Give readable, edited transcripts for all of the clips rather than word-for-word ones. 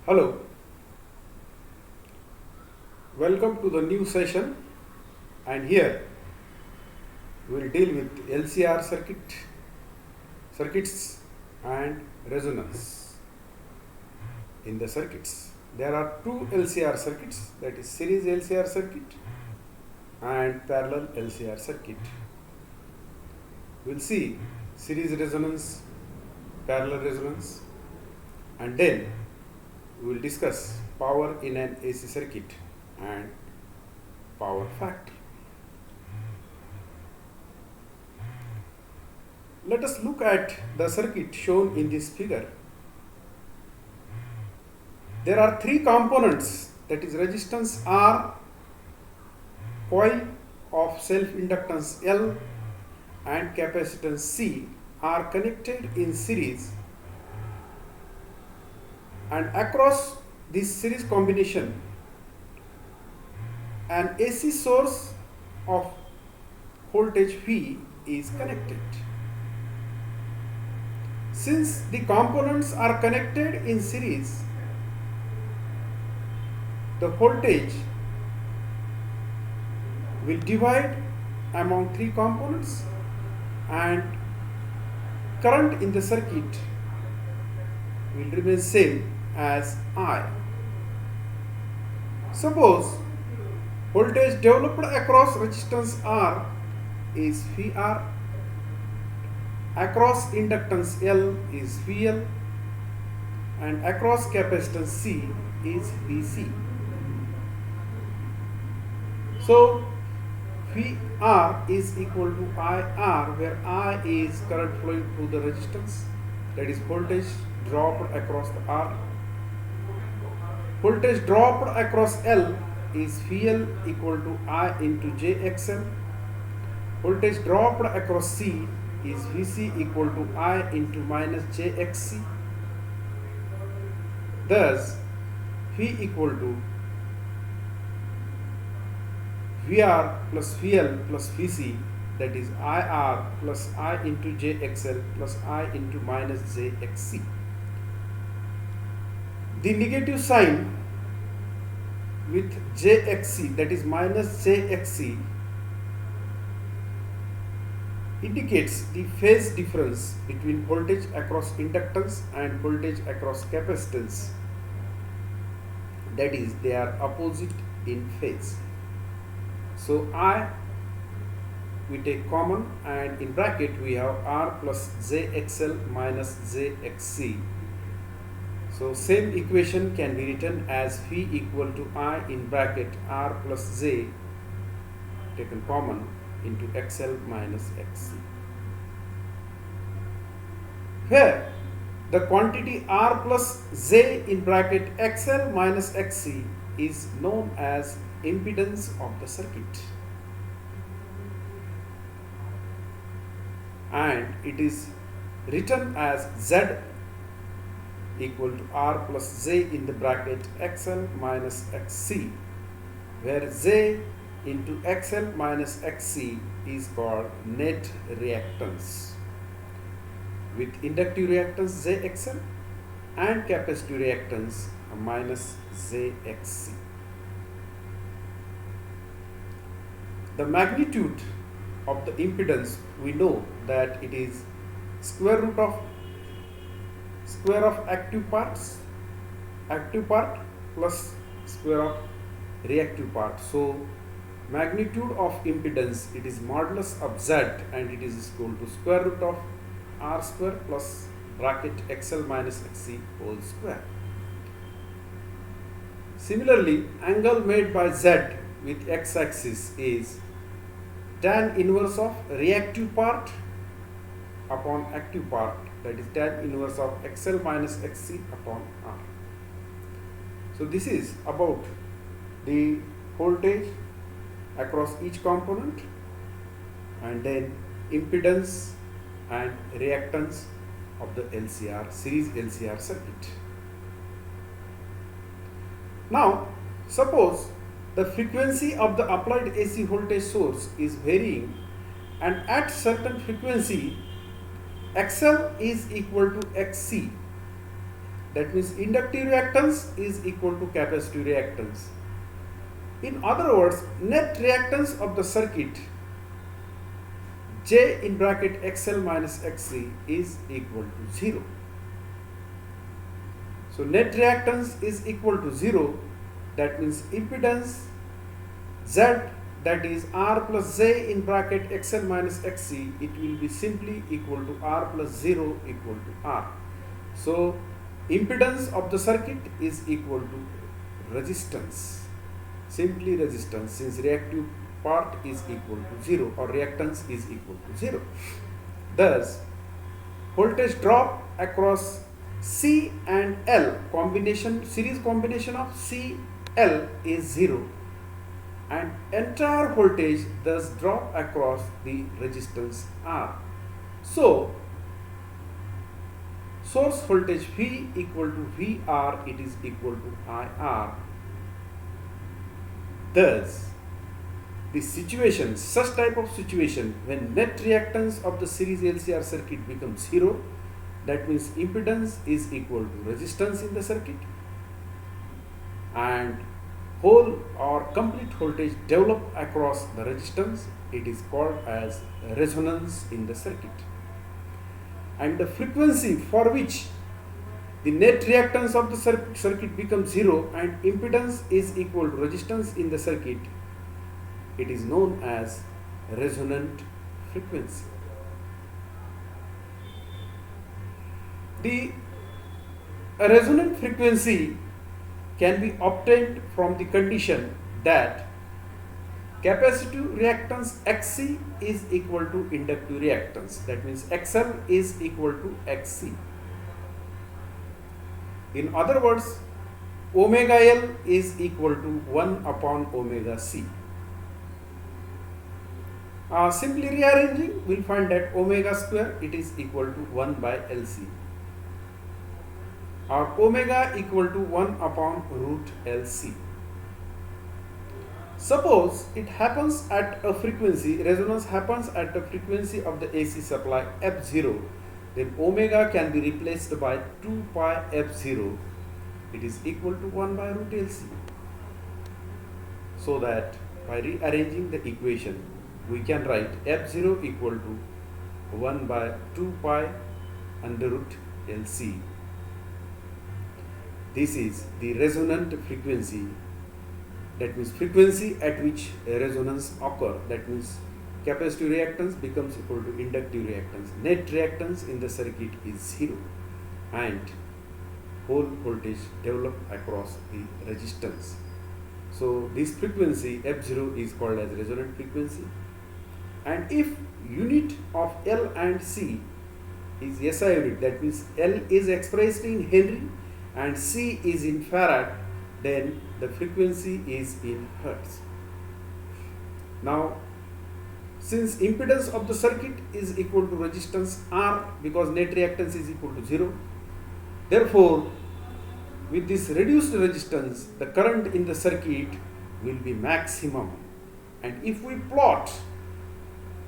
Hello, welcome to the new session, and here we will deal with circuits and resonance in the circuits. There are two LCR circuits, that is series LCR circuit and parallel LCR circuit. We will see series resonance, parallel resonance, and then we will discuss power in an AC circuit and power factor. Let us look at the circuit shown in this figure. There are three components, that is resistance R, coil of self-inductance L and capacitance C are connected in series, and across this series combination an AC source of voltage V is connected. Since the components are connected in series, the voltage will divide among three components and current in the circuit will remain same as I. Suppose voltage developed across resistance R is VR, across inductance L is VL, and across capacitance C is VC. So VR is equal to IR, where I is current flowing through the resistance, that is voltage dropped across the R. Voltage dropped across L is VL equal to I into JXL. Voltage dropped across C is VC equal to I into minus JXC. Thus, V equal to VR plus VL plus VC, that is IR plus I into JXL plus I into minus JXC. The negative sign with JXC, that is minus JXC, indicates the phase difference between voltage across inductance and voltage across capacitance, that is they are opposite in phase. So I we take common, and in bracket we have R plus JXL minus JXC. So same equation can be written as V equal to I in bracket R plus J taken common into XL minus XC, where the quantity R plus J in bracket XL minus XC is known as impedance of the circuit, and it is written as Z equal to R plus J in the bracket XL minus XC, where J into XL minus XC is called net reactance, with inductive reactance JXL and capacitive reactance minus JXC. The magnitude of the impedance, we know that it is square root of active part plus square of reactive part. So magnitude of impedance, it is modulus of Z, and it is equal to square root of R square plus bracket XL minus XC whole square. Similarly, angle made by Z with X axis is tan inverse of reactive part upon active part, that is tan inverse of XL minus XC upon R. So this is about the voltage across each component, and then impedance and reactance of the LCR, series LCR circuit. Now, suppose the frequency of the applied AC voltage source is varying, and at certain frequency XL is equal to XC, that means inductive reactance is equal to capacitive reactance. In other words, net reactance of the circuit J in bracket XL minus XC is equal to 0. So net reactance is equal to 0, that means impedance Z, that is R plus J in bracket XL minus XC, it will be simply equal to R plus 0 equal to R. So impedance of the circuit is equal to resistance, simply resistance, since reactive part is equal to 0 or reactance is equal to 0. Thus, voltage drop across C and L combination, series combination of C, L is 0, and entire voltage thus drop across the resistance R. So, source voltage V equal to VR, it is equal to IR. Thus, the situation, such type of situation when net reactance of the series LCR circuit becomes 0, that means impedance is equal to resistance in the circuit, and whole or complete voltage develop across the resistance, it is called as resonance in the circuit. And the frequency for which the net reactance of the circuit becomes 0 and impedance is equal to resistance in the circuit, it is known as resonant frequency. The resonant frequency can be obtained from the condition that capacitive reactance Xc is equal to inductive reactance, that means XL is equal to Xc. In other words, omega L is equal to 1 upon omega C. Simply rearranging, we will find that omega square, it is equal to 1 by LC, or omega equal to 1 upon root LC. Suppose it happens at a frequency, resonance happens at a frequency of the AC supply F0, then omega can be replaced by 2 pi F0, it is equal to 1 by root LC. So that by rearranging the equation, we can write F0 equal to 1 by 2 pi under root LC. This is the resonant frequency, that means frequency at which a resonance occurs, that means capacitive reactance becomes equal to inductive reactance. Net reactance in the circuit is 0 and whole voltage develop across the resistance. So this frequency F0 is called as resonant frequency, and if unit of L and C is SI unit, that means L is expressed in Henry and C is in Farad, then the frequency is in Hertz. Now, since impedance of the circuit is equal to resistance R, because net reactance is equal to 0, therefore with this reduced resistance, the current in the circuit will be maximum. And if we plot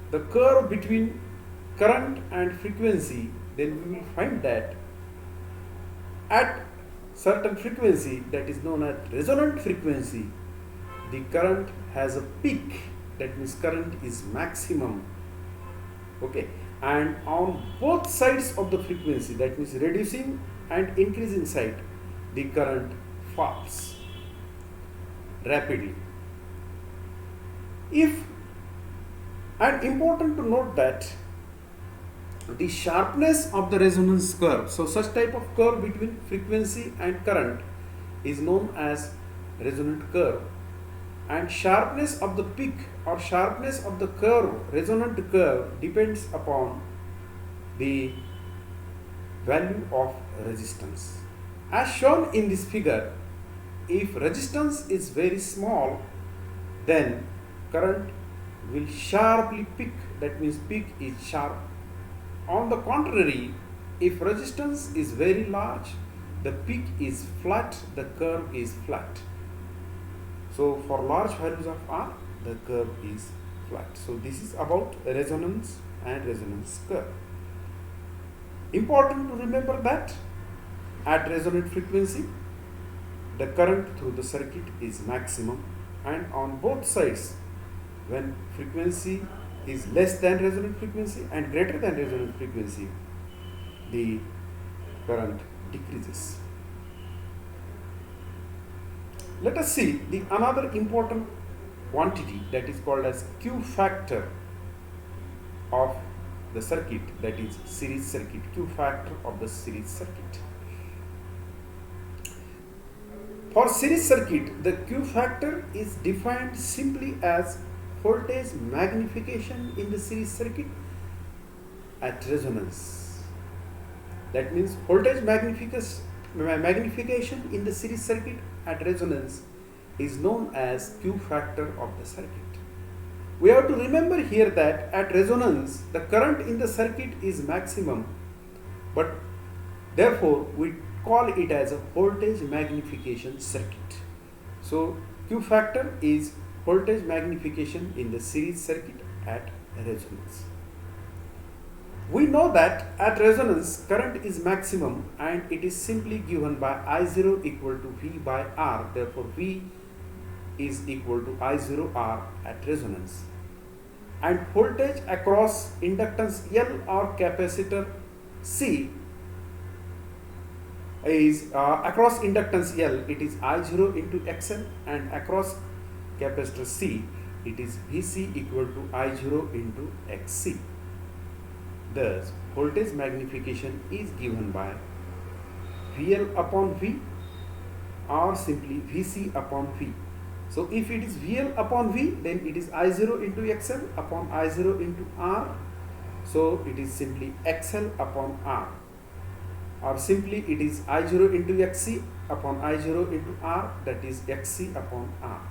the curve between current and frequency, then we will find that at certain frequency, that is known as resonant frequency, the current has a peak, that means current is maximum. Okay, and on both sides of the frequency, that means reducing and increasing side, the current falls rapidly. And important to note that the sharpness of the resonance curve, so such type of curve between frequency and current is known as resonant curve, and sharpness of the peak or sharpness of the curve, resonant curve, depends upon the value of resistance. As shown in this figure, if resistance is very small, then current will sharply peak, that means peak is sharp. On the contrary, if resistance is very large, the peak is flat, the curve is flat. So for large values of R, the curve is flat. So this is about resonance and resonance curve. Important to remember that At resonant frequency, the current through the circuit is maximum, and on both sides, when frequency is less than resonant frequency and greater than resonant frequency, the current decreases. Let us see the another important quantity that is called as Q factor of the circuit, that is series circuit, Q factor of the series circuit. For series circuit, the Q factor is defined simply as voltage magnification in the series circuit at resonance. That means voltage magnification in the series circuit at resonance is known as Q factor of the circuit. We have to remember here that at resonance the current in the circuit is maximum, but therefore we call it as a voltage magnification circuit. So Q factor is voltage magnification in the series circuit at resonance. We know that at resonance current is maximum and it is simply given by I0 equal to V by R. Therefore V is equal to I0 R at resonance. And voltage across inductance L or capacitor C is across inductance L, it is I0 into XL, and across capacitor C it is Vc equal to I0 into Xc. Thus voltage magnification is given by VL upon V or simply Vc upon V. So if it is VL upon V, then it is I0 into XL upon I0 into R. So it is simply XL upon R, or simply it is I0 into Xc upon I0 into R, that is Xc upon R.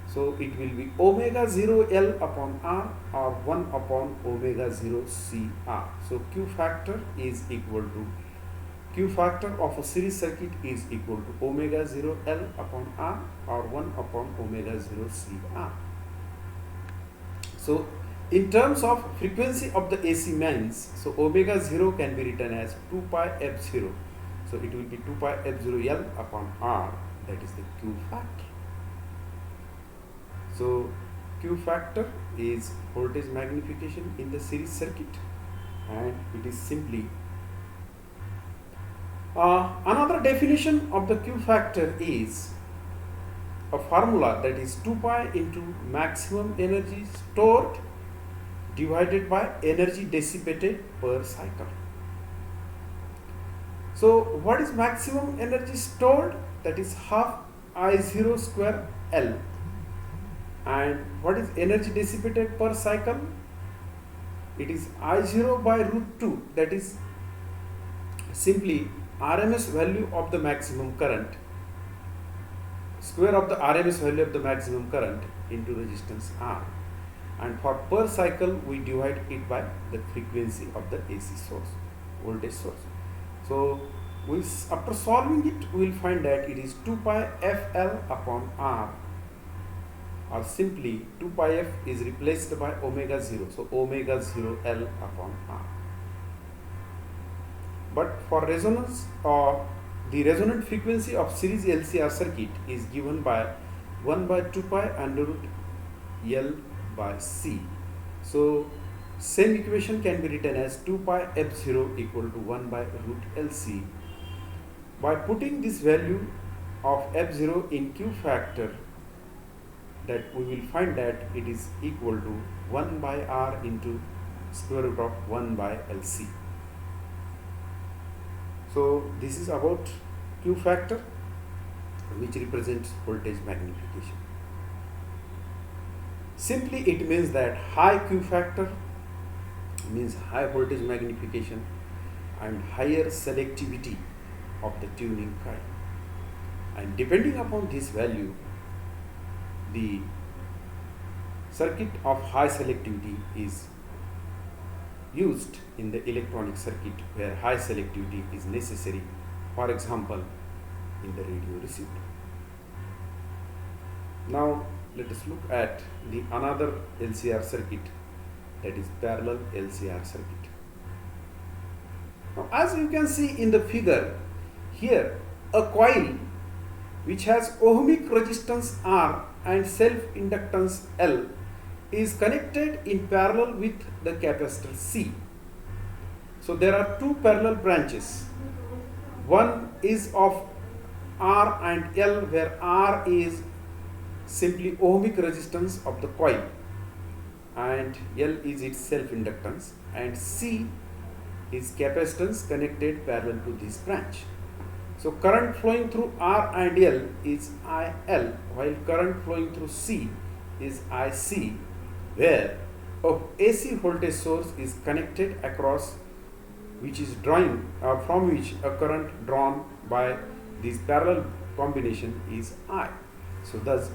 So it will be omega 0 L upon R or 1 upon omega 0 CR. So Q factor is equal to, Q factor of a series circuit is equal to omega 0 L upon R or 1 upon omega 0 CR. So in terms of frequency of the AC mains, so omega 0 can be written as 2 pi f0. So it will be 2 pi f0 L upon R, that is the Q factor. So Q factor is voltage magnification in the series circuit, and it is simply another definition of the Q factor is a formula, that is 2 pi into maximum energy stored divided by energy dissipated per cycle. So what is maximum energy stored? That is half I0 square L. And what is energy dissipated per cycle? It is I0 by root 2, that is simply RMS value of the maximum current, square of the RMS value of the maximum current into resistance R. And for per cycle we divide it by the frequency of the AC source, voltage source. So after solving it, we will find that it is 2 pi FL upon R, or simply 2 pi F is replaced by omega 0, so omega 0 L upon R. But for resonance, the resonant frequency of series LCR circuit is given by 1 by 2 pi under root L by C. So same equation can be written as 2 pi F0 equal to 1 by root LC. By putting this value of F0 in Q factor, that we will find that it is equal to 1 by R into square root of 1 by LC. So this is about Q factor, which represents voltage magnification. Simply it means that high Q factor means high voltage magnification and higher selectivity of the tuning coil, and depending upon this value, the circuit of high selectivity is used in the electronic circuit where high selectivity is necessary, for example in the radio receiver. Now let us look at the another LCR circuit, that is parallel LCR circuit. Now as you can see in the figure, here a coil which has ohmic resistance R and self-inductance L is connected in parallel with the capacitor C. So there are two parallel branches. One is of R and L, where R is simply ohmic resistance of the coil and L is its self-inductance, and C is capacitance connected parallel to this branch. So current flowing through R and L is IL, while current flowing through C is IC, where a AC voltage source is connected across, which is drawing from which a current drawn by this parallel combination is I. So thus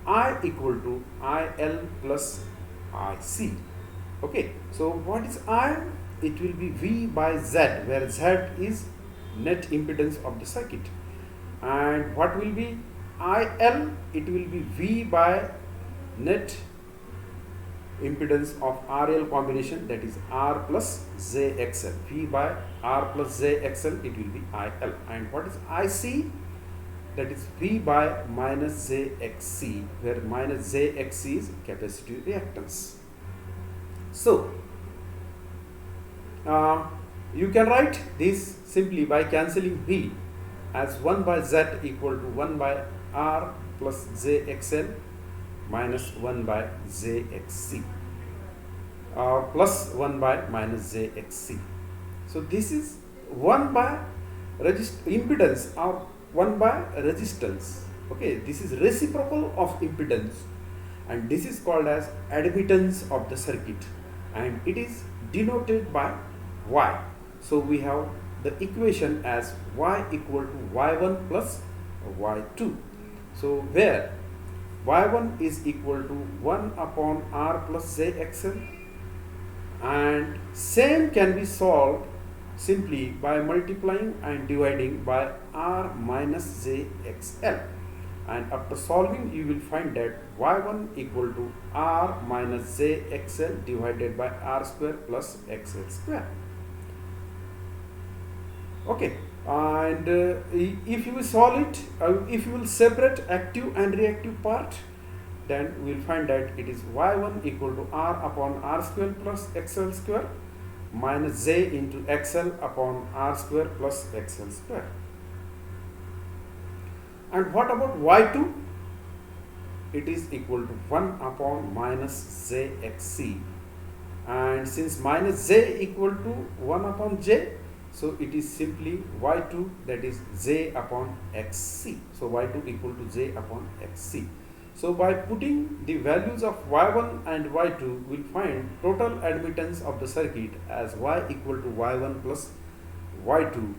I equal to IL plus IC. Okay, so what is I? It will be V by Z, where Z is net impedance of the circuit. And what will be IL? It will be V by net impedance of RL combination, that is R plus JXL. V by R plus JXL, it will be IL. And what is IC? That is V by minus JXC, where minus JXC is capacitive reactance. So you can write this simply by cancelling V as 1 by Z equal to 1 by R plus JXL minus 1 by JXC plus 1 by minus JXC. So this is 1 by impedance or 1 by resistance. Okay, this is reciprocal of impedance, and this is called as admittance of the circuit, and it is denoted by Y. So we have the equation as Y equal to Y1 plus Y2. So where Y1 is equal to 1 upon R plus JXL, and same can be solved simply by multiplying and dividing by R minus JXL, and after solving you will find that Y1 equal to R minus JXL divided by R square plus XL square. Okay, and if you will solve it, if you will separate active and reactive part, then we will find that it is Y1 equal to R upon R square plus XL square minus J into XL upon R square plus XL square. And what about Y2? It is equal to 1 upon minus JXC, and since minus J equal to 1 upon J, so it is simply Y2, that is J upon XC. So Y2 equal to J upon XC. So by putting the values of Y1 and Y2, we will find total admittance of the circuit as Y equal to Y1 plus Y2,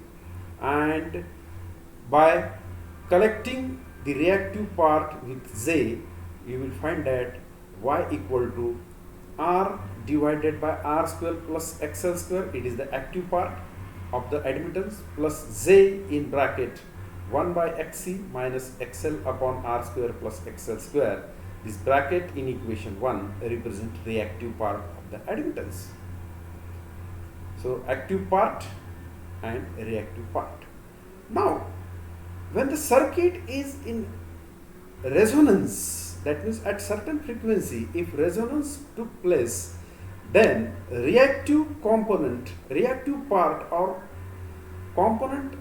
and by collecting the reactive part with J, you will find that Y equal to R divided by R square plus XL square, it is the active part of the admittance, plus J in bracket 1 by XC minus XL upon R square plus XL square. This bracket in equation 1 represents reactive part of the admittance. So active part and reactive part. Now when the circuit is in resonance, that means at certain frequency, if resonance took place, then reactive component, reactive part or component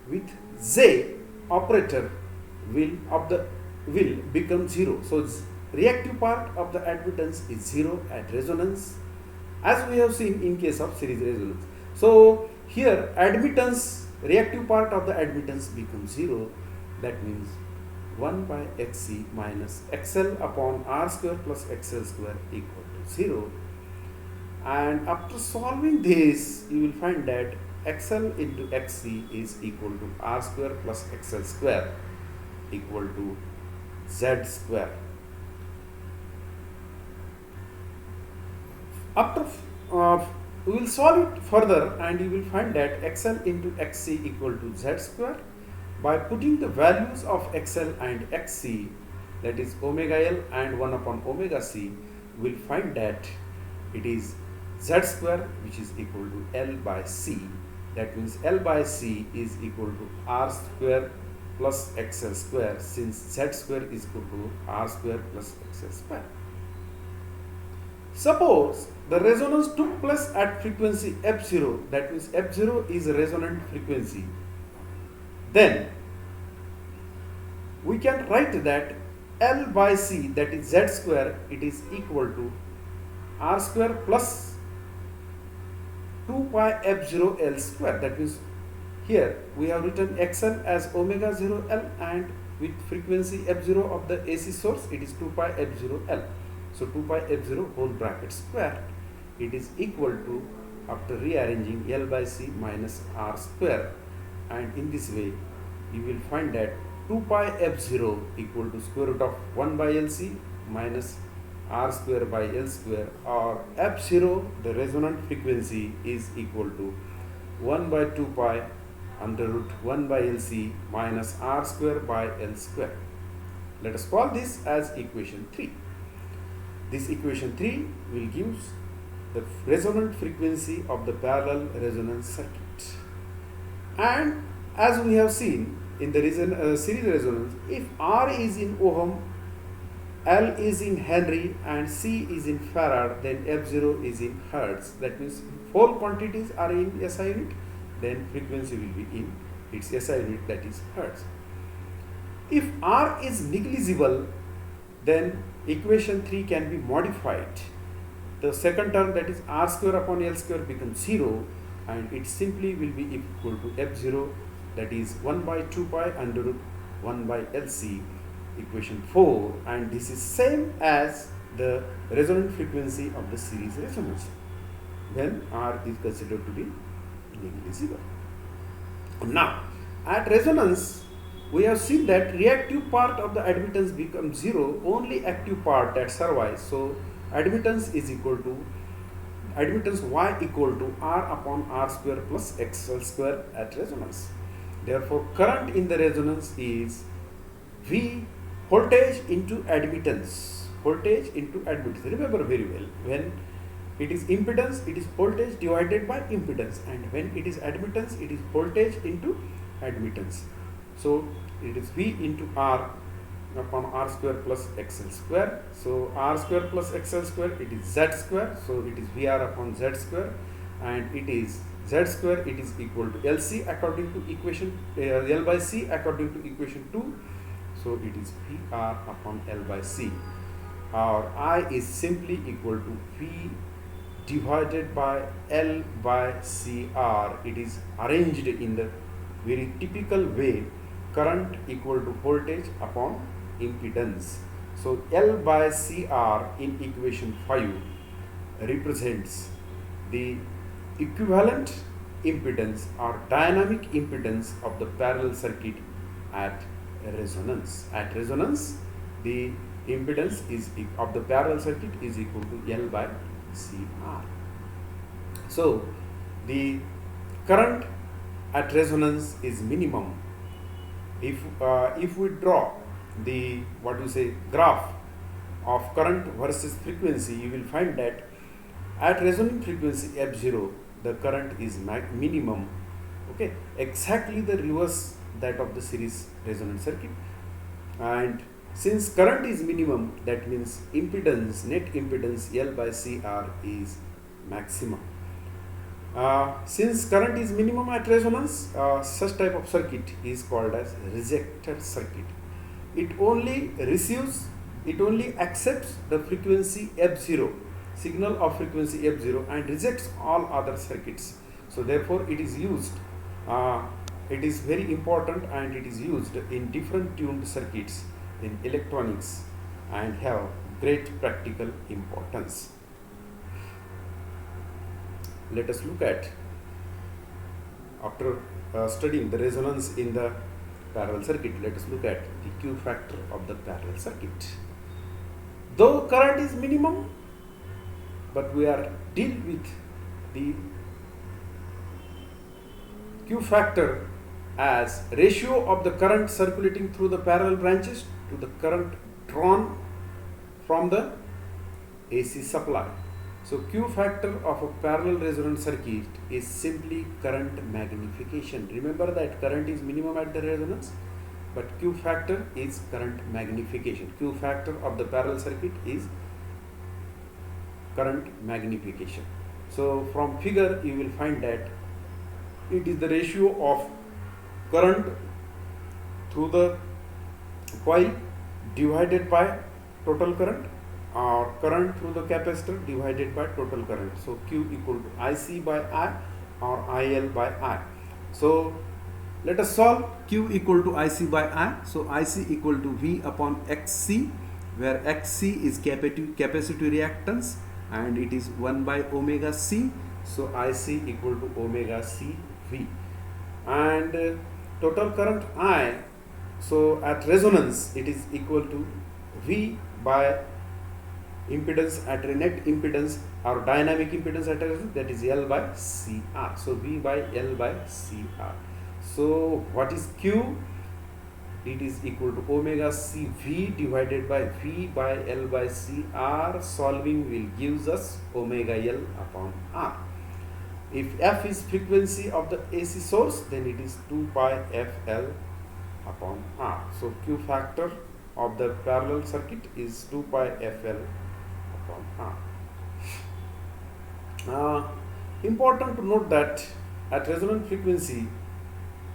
with J operator will become 0. So reactive part of the admittance is 0 at resonance, as we have seen in case of series resonance. So here admittance, reactive part of the admittance becomes 0. That means 1 by XC minus XL upon R square plus XL square equal to 0. And after solving this, you will find that XL into XC is equal to R square plus XL square equal to Z square. After we will solve it further, and you will find that XL into XC equal to Z square. By putting the values of XL and XC, that is omega L and 1 upon omega C, we will find that it is Z square, which is equal to L by C, That means L by C is equal to R square plus XL square, since Z square is equal to R square plus XL square. Suppose the resonance took place at frequency F0, that means F0 is a resonant frequency. Then we can write that L by C, that is Z square, it is equal to R square plus 2 pi F0 L square. That means here we have written XL as omega 0 L, and with frequency F0 of the AC source it is 2 pi F0 L. So 2 pi F0 whole bracket square, it is equal to, after rearranging, L by C minus R square, and in this way you will find that 2 pi F0 equal to square root of 1 by LC minus R square by L square, or F0, the resonant frequency, is equal to 1 by 2 pi under root 1 by LC minus R square by L square. Let us call this as equation 3. This equation 3 will give the resonant frequency of the parallel resonance circuit. And as we have seen in the series resonance, if R is in ohm, L is in Henry, and C is in Farad, then F0 is in Hertz. That means whole quantities are in SI unit, then frequency will be in its SI unit, that is Hertz. If R is negligible, then equation 3 can be modified. The second term, that is R square upon L square, becomes 0, and it simply will be equal to F0, that is 1 by 2 pi under root 1 by LC, equation 4, and this is same as the resonant frequency of the series resonance. Then R is considered to be negligible. Now, at resonance, we have seen that reactive part of the admittance becomes 0, only active part that survives. So admittance is equal to, admittance Y equal to R upon R square plus XL square at resonance. Therefore, current in the resonance is V, voltage into admittance. Voltage into admittance. Remember very well, when it is impedance, it is voltage divided by impedance, and when it is admittance, it is voltage into admittance. So it is V into R upon R square plus XL square. So R square plus XL square, it is Z square. So it is VR upon Z square, and it is Z square, it is equal to LC according to equation L by C according to equation 2. So it is VR upon L by C. Our I is simply equal to V divided by L by CR. It is arranged in the very typical way, current equal to voltage upon impedance. So L by CR in equation 5 represents the equivalent impedance or dynamic impedance of the parallel circuit at resonance. At resonance, the impedance is of the parallel circuit is equal to L by CR. So the current at resonance is minimum. If we draw the graph of current versus frequency, you will find that at resonant frequency F0, the current is minimum. Okay, exactly the reverse that of the series resonance circuit. And since current is minimum, that means impedance, net impedance L by CR is maximum. Since current is minimum at resonance, such type of circuit is called as rejected circuit. It only receives, it only accepts the frequency F0, signal of frequency F0, and rejects all other circuits. So therefore it is used, it is very important, and it is used in different tuned circuits in electronics and have great practical importance. Let us look at, after studying the resonance in the parallel circuit, let us look at the Q factor of the parallel circuit. Though current is minimum, but we are deal with the Q factor as ratio of the current circulating through the parallel branches to the current drawn from the AC supply. So Q factor of a parallel resonance circuit is simply current magnification. Remember that current is minimum at the resonance, but Q factor is current magnification. Q factor of the parallel circuit is current magnification. So from figure you will find that it is the ratio of current through the coil divided by total current, or current through the capacitor divided by total current. So Q equal to IC by I or IL by I. So let us solve Q equal to IC by I. So IC equal to V upon XC, where XC is capacitive reactance and it is 1 by omega C. So IC equal to omega C V. And total current I, so at resonance it is equal to V by impedance at net impedance or dynamic impedance at resonance, that is L by CR. So V by L by CR. So what is Q? It is equal to omega C V divided by V by L by CR. Solving will gives us omega L upon R. If F is frequency of the AC source, then it is 2 pi FL upon R. So Q factor of the parallel circuit is 2 pi FL upon R. Important to note that at resonant frequency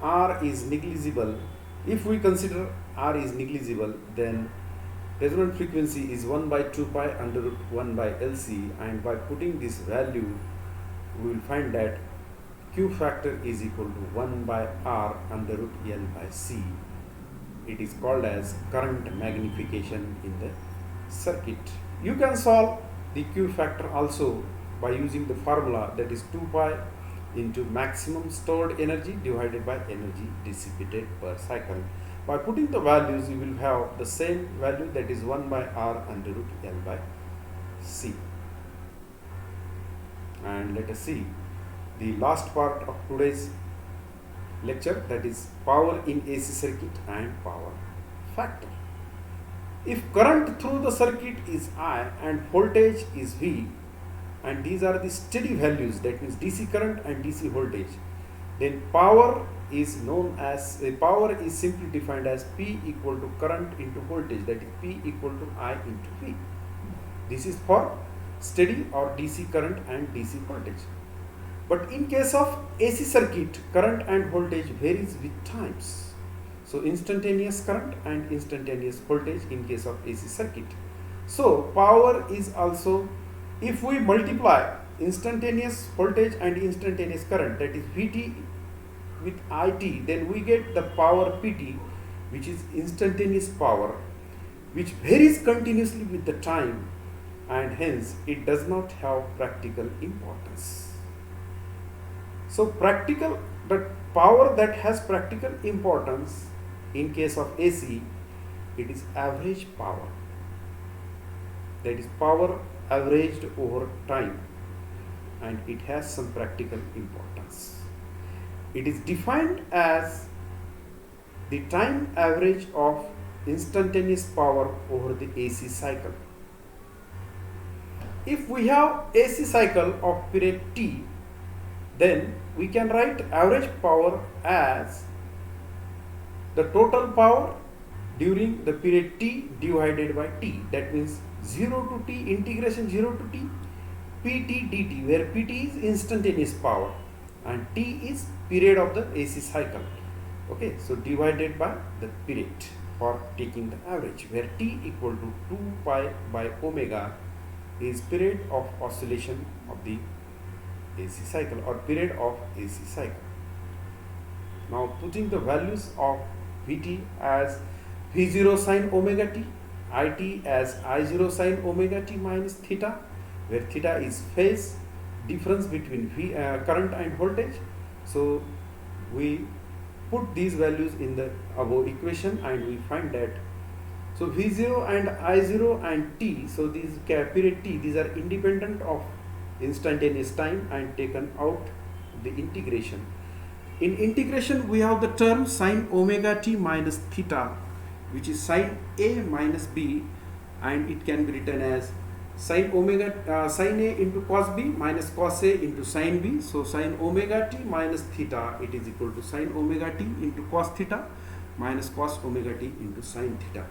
R is negligible. If we consider R is negligible, then resonant frequency is 1 by 2 pi under root 1 by LC, and by putting this value we will find that Q factor is equal to 1 by R under root L by C. It is called as current magnification in the circuit. You can solve the Q factor also by using the formula, that is 2 pi into maximum stored energy divided by energy dissipated per cycle. By putting the values you will have the same value, that is 1 by R under root L by C. And let us see the last part of today's lecture, that is power in AC circuit and power factor. If current through the circuit is I and voltage is V, and these are the steady values, that means DC current and DC voltage, then power is simply defined as P equal to current into voltage, that is P equal to I into V. This is for steady or DC current and DC voltage. But in case of AC circuit, current and voltage varies with times. So instantaneous current and instantaneous voltage in case of AC circuit. So power is also, if we multiply instantaneous voltage and instantaneous current, that is Vt with It, then we get the power Pt, which is instantaneous power, which varies continuously with the time, and hence it does not have practical importance. So the power that has practical importance in case of AC, it is average power, that is power averaged over time, and it has some practical importance. It is defined as the time average of instantaneous power over the AC cycle. If we have AC cycle of period T, then we can write average power as the total power during the period T divided by T, that means 0 to T integration 0 to T Pt dt, where Pt is instantaneous power and T is period of the AC cycle. Okay, so divided by the period for taking the average, where T equal to 2 pi by omega is period of oscillation of the AC cycle or period of AC cycle. Now putting the values of Vt as V0 sin omega t, It as I0 sin omega t minus theta, where theta is phase difference between current and voltage. So we put these values in the above equation and we find that, so V0 and I0 and t, so these period t, these are independent of instantaneous time and taken out the integration. In integration we have the term sin omega t minus theta, which is sin A minus B, and it can be written as Sin omega sin A into cos B minus cos A into sin B. So sin omega t minus theta, it is equal to sin omega t into cos theta minus cos omega t into sin theta.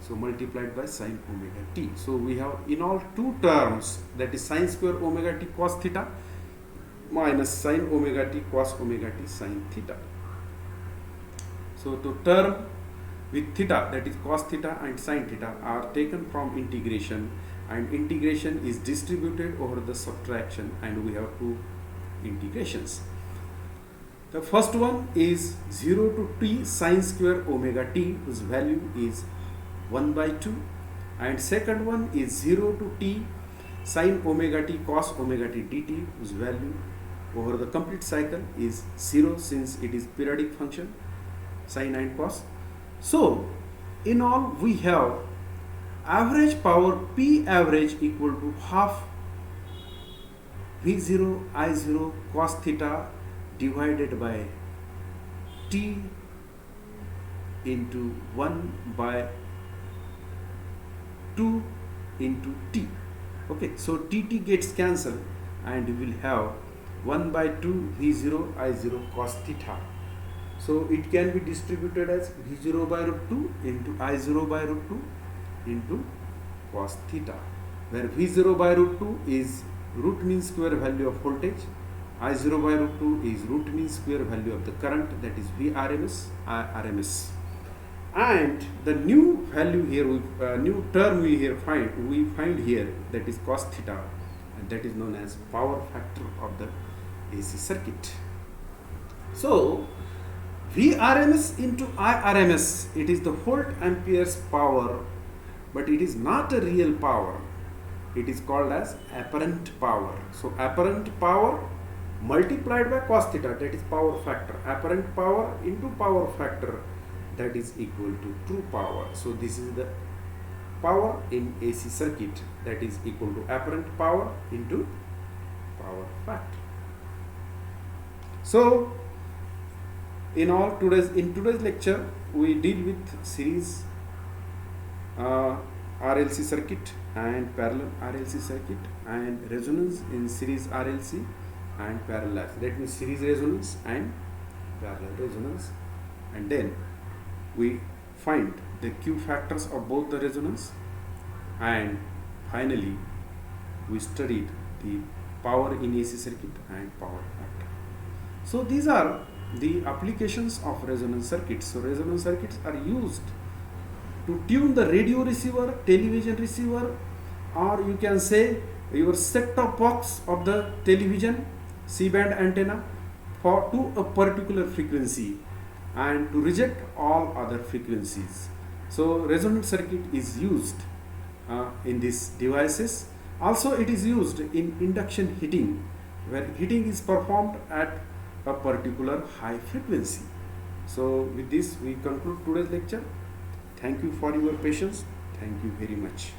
So multiplied by sin omega t. So we have in all two terms, that is sin square omega t cos theta minus sin omega t cos omega t sin theta. So to term with theta, that is cos theta and sin theta, are taken from integration, and integration is distributed over the subtraction, and we have two integrations. The first one is 0 to t sin square omega t, whose value is 1 by 2, and second one is 0 to t sin omega t cos omega t dt, whose value over the complete cycle is 0, since it is periodic function sin and cos. So in all we have average power P average equal to half V0 I0 cos theta divided by T into 1 by 2 into T. Okay, so TT gets cancelled and we will have 1 by 2 V0 I0 cos theta. So it can be distributed as V0 by root 2 into I0 by root 2 into cos theta, where V0 by root 2 is root mean square value of voltage, I0 by root 2 is root mean square value of the current, that is Vrms, Irms. And the new value here, new term we find here, that is cos theta, and that is known as power factor of the AC circuit. So Vrms into Irms, it is the volt amperes power, but it is not a real power. It is called as apparent power. So apparent power multiplied by cos theta, that is power factor. Apparent power into power factor, that is equal to true power. So this is the power in AC circuit, that is equal to apparent power into power factor. So in today's lecture we deal with series RLC circuit and parallel RLC circuit, and resonance in series RLC and parallel. That means series resonance and parallel resonance, and then we find the Q factors of both the resonance, and finally we studied the power in AC circuit and power factor. So these are the applications of resonance circuits. So resonance circuits are used to tune the radio receiver, television receiver, or you can say your set-top box of the television C-band antenna to a particular frequency, and to reject all other frequencies. So resonance circuit is used in these devices. Also it is used in induction heating, where heating is performed at a particular high frequency. So with this we conclude today's lecture. Thank you for your patience. Thank you very much.